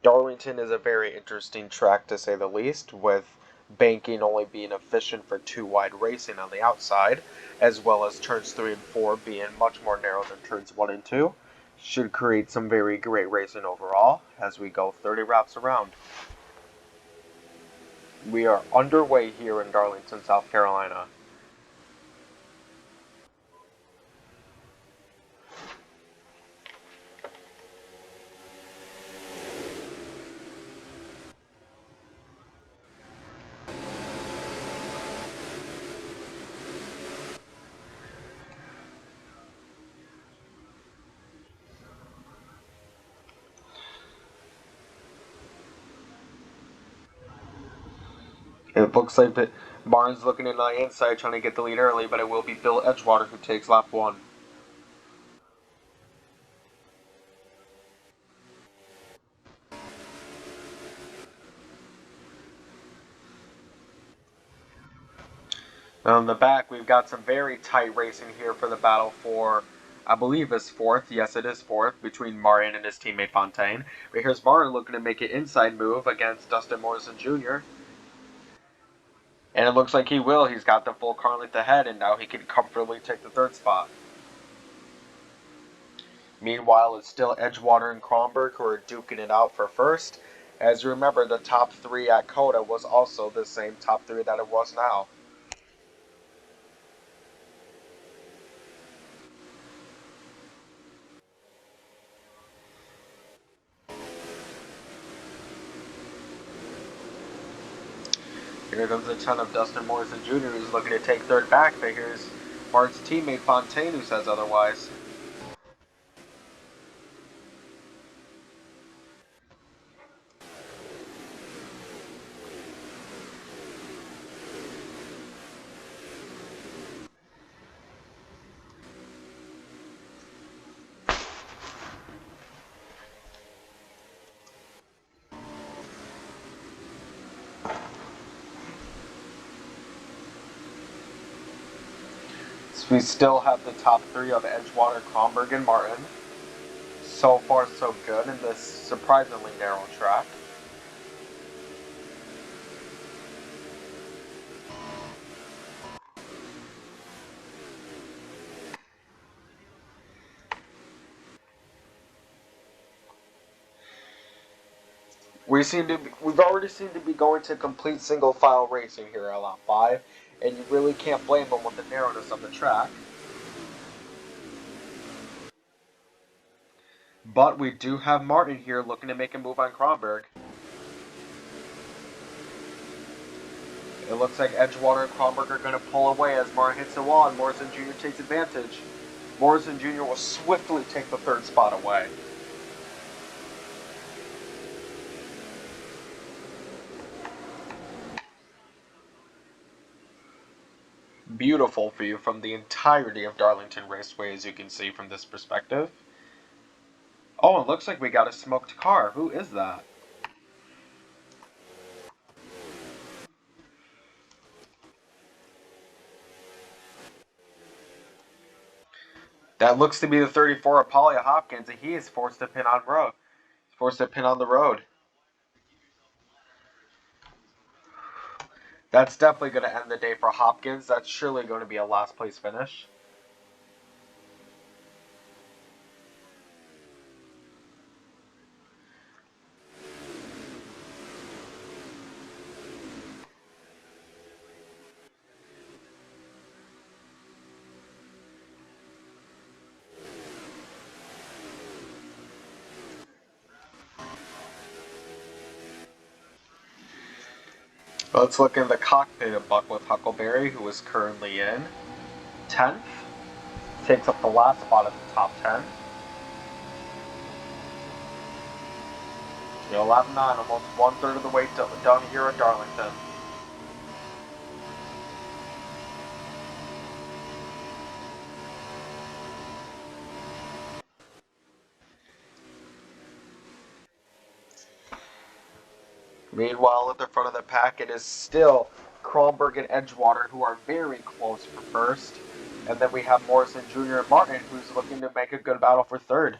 Darlington is a very interesting track to say the least, with banking only being efficient for two wide racing on the outside, as well as turns 3 and 4 being much more narrow than turns 1 and 2. Should create some very great racing overall as we go 30 laps around. We are underway here in Darlington, South Carolina. It looks like that Barnes looking in on the inside trying to get the lead early, but it will be Bill Edgewater who takes lap 1. On the back, we've got some very tight racing here for the battle for, I believe, is fourth. Yes, it is fourth between Martin and his teammate Fontaine. But here's Martin looking to make an inside move against Dustin Morrison Jr. And it looks like he will. He's got the full car length ahead, and now he can comfortably take the third spot. Meanwhile, it's still Edgewater and Kronberg who are duking it out for first. As you remember, the top 3 at Coda was also the same top 3 that it was now. Here comes a ton of Dustin Morrison Jr. who's looking to take third back, but here's Martin's teammate Fontaine who says otherwise. So we still have the top 3 of Edgewater, Kronberg, and Martin. So far, so good in this surprisingly narrow track. We've already seemed to be going to complete single file racing here at lap 5, and you really can't blame them with the narrowness of the track. But we do have Martin here looking to make a move on Kronberg. It looks like Edgewater and Kronberg are going to pull away as Martin hits the wall and Morrison Jr. takes advantage. Morrison Jr. will swiftly take the third spot away. Beautiful view from the entirety of Darlington Raceway, as you can see from this perspective. Oh, it looks like we got a smoked car. Who is that? That looks to be the 34 of Polly Hopkins, and he is forced to pin on road. Forced to pin on the road. That's definitely going to end the day for Hopkins. That's surely going to be a last place finish. Let's look in the cockpit of Buckworth Huckleberry, who is currently in 10th. Takes up the last spot of the top 10. Lap 9, almost 1/3 of the way done here at Darlington. Meanwhile, at the front of the pack, it is still Kronberg and Edgewater, who are very close for first. And then we have Morrison Jr. and Martin, who's looking to make a good battle for third.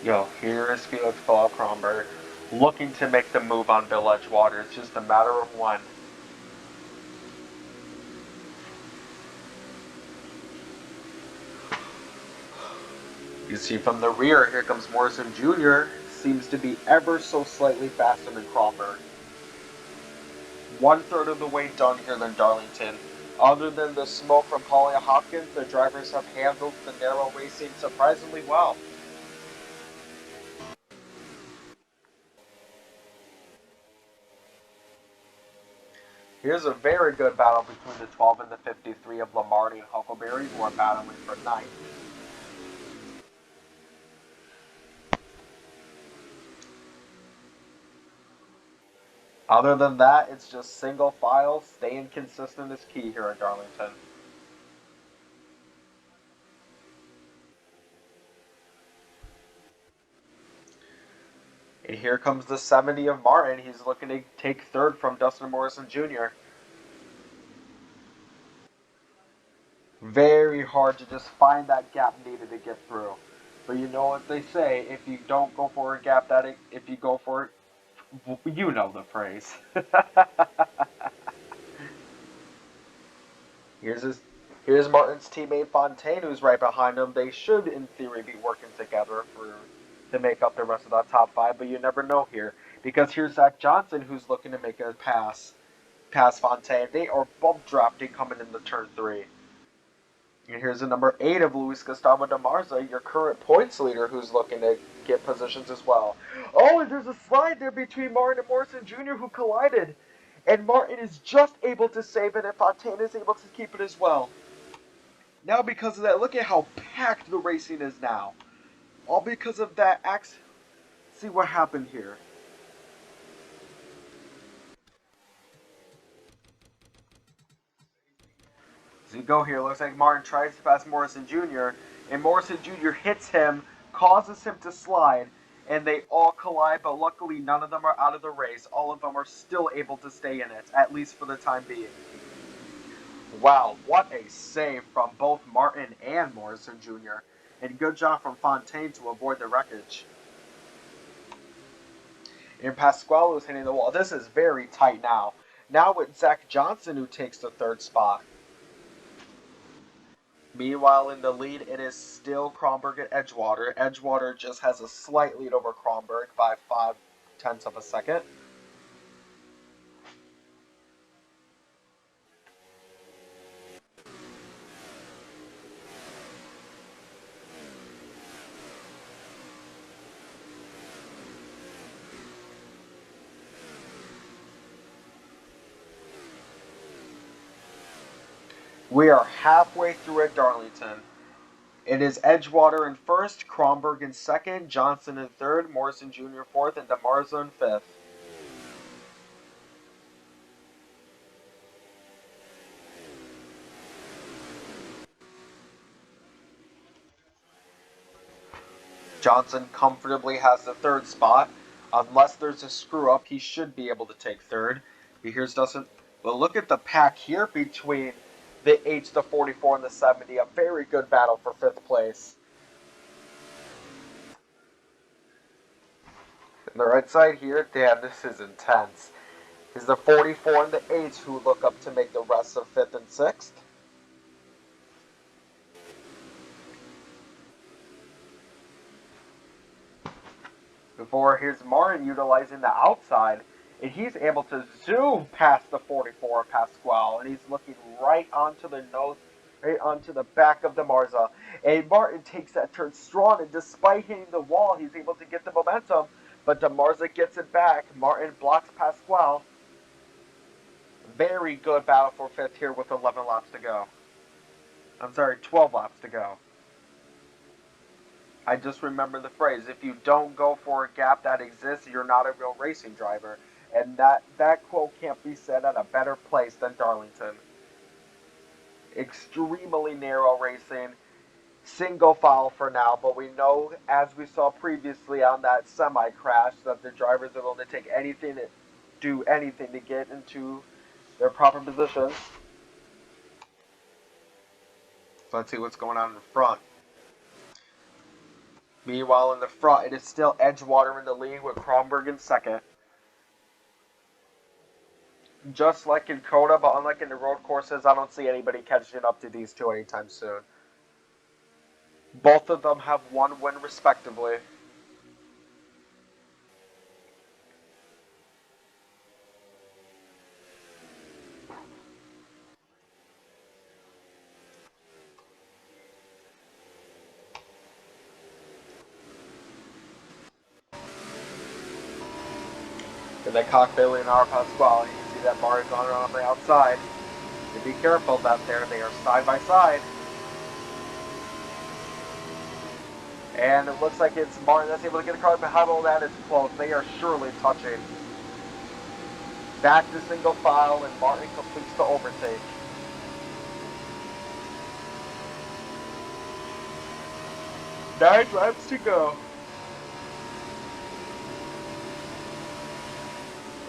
Yo, here is Felix Kronberg looking to make the move on Bill Edgewater. It's just a matter of when. You see from the rear, here comes Morrison Jr. Seems to be ever so slightly faster than Kronberg. 1/3 of the way done here than Darlington. Other than the smoke from Paulie Hopkins, the drivers have handled the narrow racing surprisingly well. Here's a very good battle between the 12 and the 53 of Lamarty and Huckleberry, who are battling for ninth. Other than that, it's just single file. Staying consistent is key here at Darlington. And here comes the 70 of Martin. He's looking to take third from Dustin Morrison Jr. Very hard to just find that gap needed to get through. But you know what they say, if you don't go for a gap, if you go for it, you know the phrase. here's his, here's Martin's teammate Fontaine, who's right behind him. They should, in theory, be working together to make up the rest of that top five, but you never know here because here's Zach Johnson, who's looking to make a pass past Fontaine. They are both drafting coming into turn three. And here's the number 8 of Luis Gustavo de Marza, your current points leader, who's looking to get positions as well. Oh, and there's a slide there between Martin and Morrison Jr., who collided. And Martin is just able to save it, and Fontaine is able to keep it as well. Now, because of that, look at how packed the racing is now. All because of that accident. See what happened here. As we go here, looks like Martin tries to pass Morrison Jr., and Morrison Jr. hits him, causes him to slide, and they all collide, but luckily none of them are out of the race. All of them are still able to stay in it, at least for the time being. Wow, what a save from both Martin and Morrison Jr., and good job from Fontaine to avoid the wreckage. And Pasquale is hitting the wall. This is very tight now. Now it's Zach Johnson who takes the third spot. Meanwhile, in the lead, it is still Kronberg and Edgewater. Edgewater just has a slight lead over Kronberg by 5/10 of a second. We are halfway through at Darlington. It is Edgewater in first, Kronberg in second, Johnson in third, Morrison Jr. fourth, and DeMarzo in fifth. Johnson comfortably has the third spot. Unless there's a screw up, he should be able to take third. But here's Dustin. But look at the pack here between the 8, the 44, and the 70. A very good battle for fifth place. On the right side here, damn, this is intense. Is the 44 and the 8 who look up to make the rest of 5th and 6th. Before, here's Martin utilizing the outside, and he's able to zoom past the 44 Pasquale, and he's looking right onto the nose, right onto the back of the Marza. And Martin takes that turn strong, and despite hitting the wall, he's able to get the momentum, but DeMarza gets it back. Martin blocks Pasquale. Very good battle for 5th here with 11 laps to go. I'm sorry, 12 laps to go. I just remember the phrase, if you don't go for a gap that exists, you're not a real racing driver. And that quote can't be said at a better place than Darlington. Extremely narrow racing, single file for now, but we know, as we saw previously on that semi-crash, that the drivers are willing to take anything to do anything to get into their proper positions. So let's see what's going on in front. Meanwhile, in the front, it is still Edgewater in the lead with Kronberg in second. Just like in Coda, but unlike in the road courses, I don't see anybody catching up to these two anytime soon. Both of them have one win respectively. And then Cockbilly and R. Pasquale, you can see that bar is on the outside. So be careful out there, they are side by side. And it looks like it's Martin that's able to get across behind all that. It's close. They are surely touching. Back to single file, and Martin completes the overtake. Nine laps to go.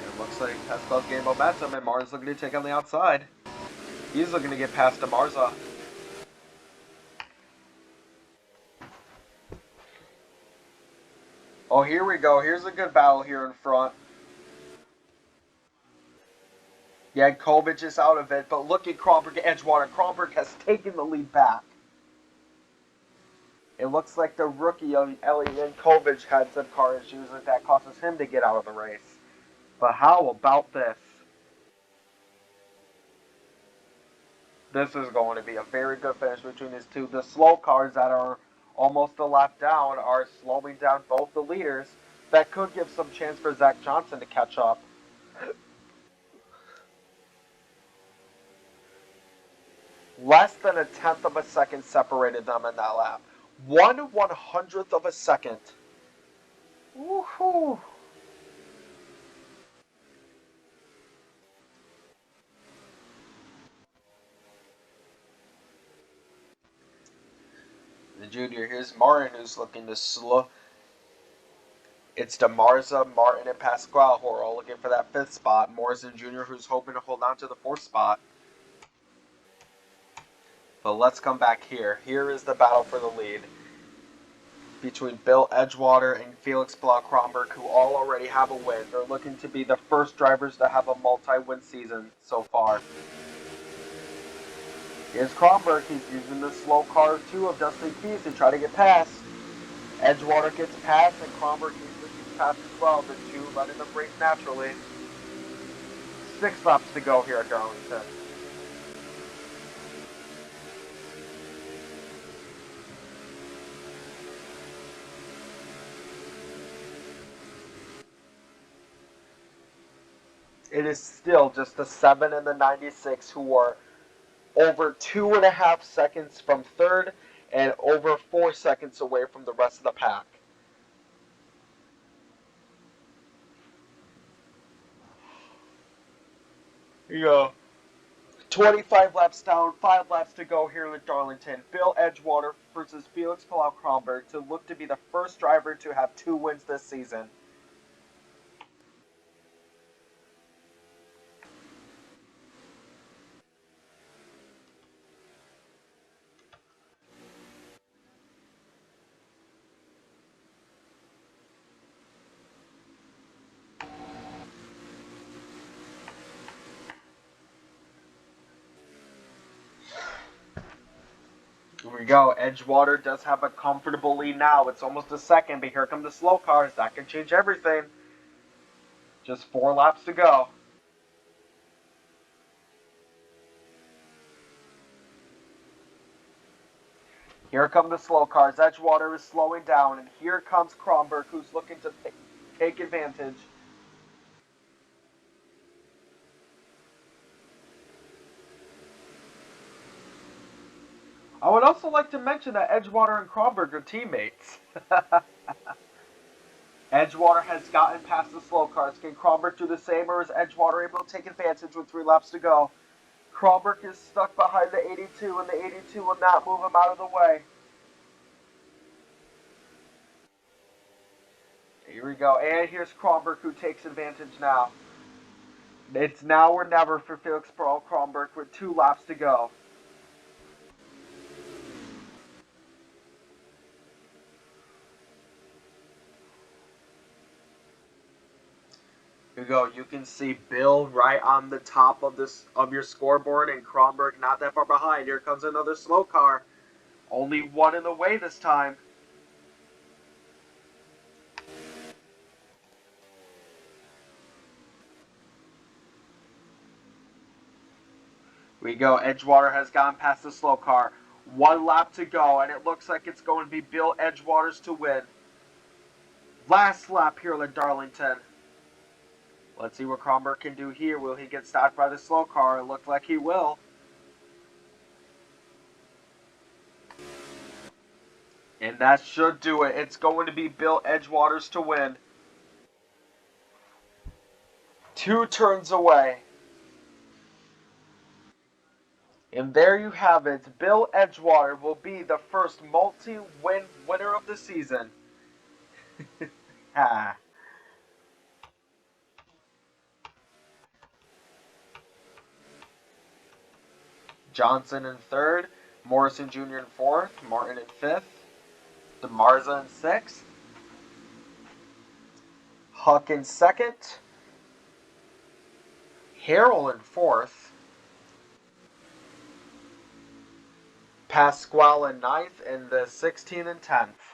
And it looks like Pascal's getting momentum, and Martin's looking to take on the outside. He's looking to get past Demarza. Oh, here we go. Here's a good battle here in front. Yeah, Kovic is out of it, but look at Kronberg at Edgewater. Kronberg has taken the lead back. It looks like the rookie of Elliot Kovic had some car issues that causes him to get out of the race. But how about this? This is going to be a very good finish between these two. The slow cars that are almost a lap down are slowing down both the leaders. That could give some chance for Zach Johnson to catch up. Less than a tenth of a second separated them in that lap. 1/100th of a second. Woohoo! The junior, here's Martin who's looking to slow. It's Demarza, Martin, and Pasquale who are all looking for that fifth spot. Morrison Jr. who's hoping to hold on to the fourth spot. But let's come back here. Here is the battle for the lead between Bill Edgewater and Felix Blau-Kronberg, who all already have a win. They're looking to be the first drivers to have a multi-win season so far. Here's Kronberg. He's using the slow car too of Dustin Keys to try to get past. Edgewater gets past, and Kronberg easily gets past as well. The two letting them race naturally. 6 laps to go here at Darlington. It is still just the 7 and the 96 who are over 2.5 seconds from third and over 4 seconds away from the rest of the pack. Here you go. 25 laps down, 5 laps to go here at Darlington. Bill Edgewater versus Felix Blau-Kronberg to look to be the first driver to have 2 wins this season. Here we go. Edgewater does have a comfortable lead now. It's almost a second, but here come the slow cars. That can change everything. Just 4 laps to go. Here come the slow cars. Edgewater is slowing down, and here comes Kronberg, who's looking to take advantage. I would also like to mention that Edgewater and Kronberg are teammates. Edgewater has gotten past the slow cars. Can Kronberg do the same, or is Edgewater able to take advantage with 3 laps to go? Kronberg is stuck behind the 82, and the 82 will not move him out of the way. Here we go, and here's Kronberg who takes advantage now. It's now or never for Felix Kronberg with 2 laps to go. you go. You can see Bill right on the top of your scoreboard, and Kronberg not that far behind. Here comes another slow car. Only one in the way this time. We go. Edgewater has gone past the slow car. One lap to go, and it looks like it's going to be Bill Edgewater's to win. Last lap here at Darlington. Let's see what Kronberg can do here. Will he get stopped by the slow car? It looks like he will. And that should do it. It's going to be Bill Edgewater's to win. 2 turns away. And there you have it. Bill Edgewater will be the first multi-win winner of the season. Ha. Johnson in third, Morrison Jr. in fourth, Martin in fifth, DeMarza in sixth, Huck in second, Harrell in fourth, Pasquale in ninth, and the 16 and 10th.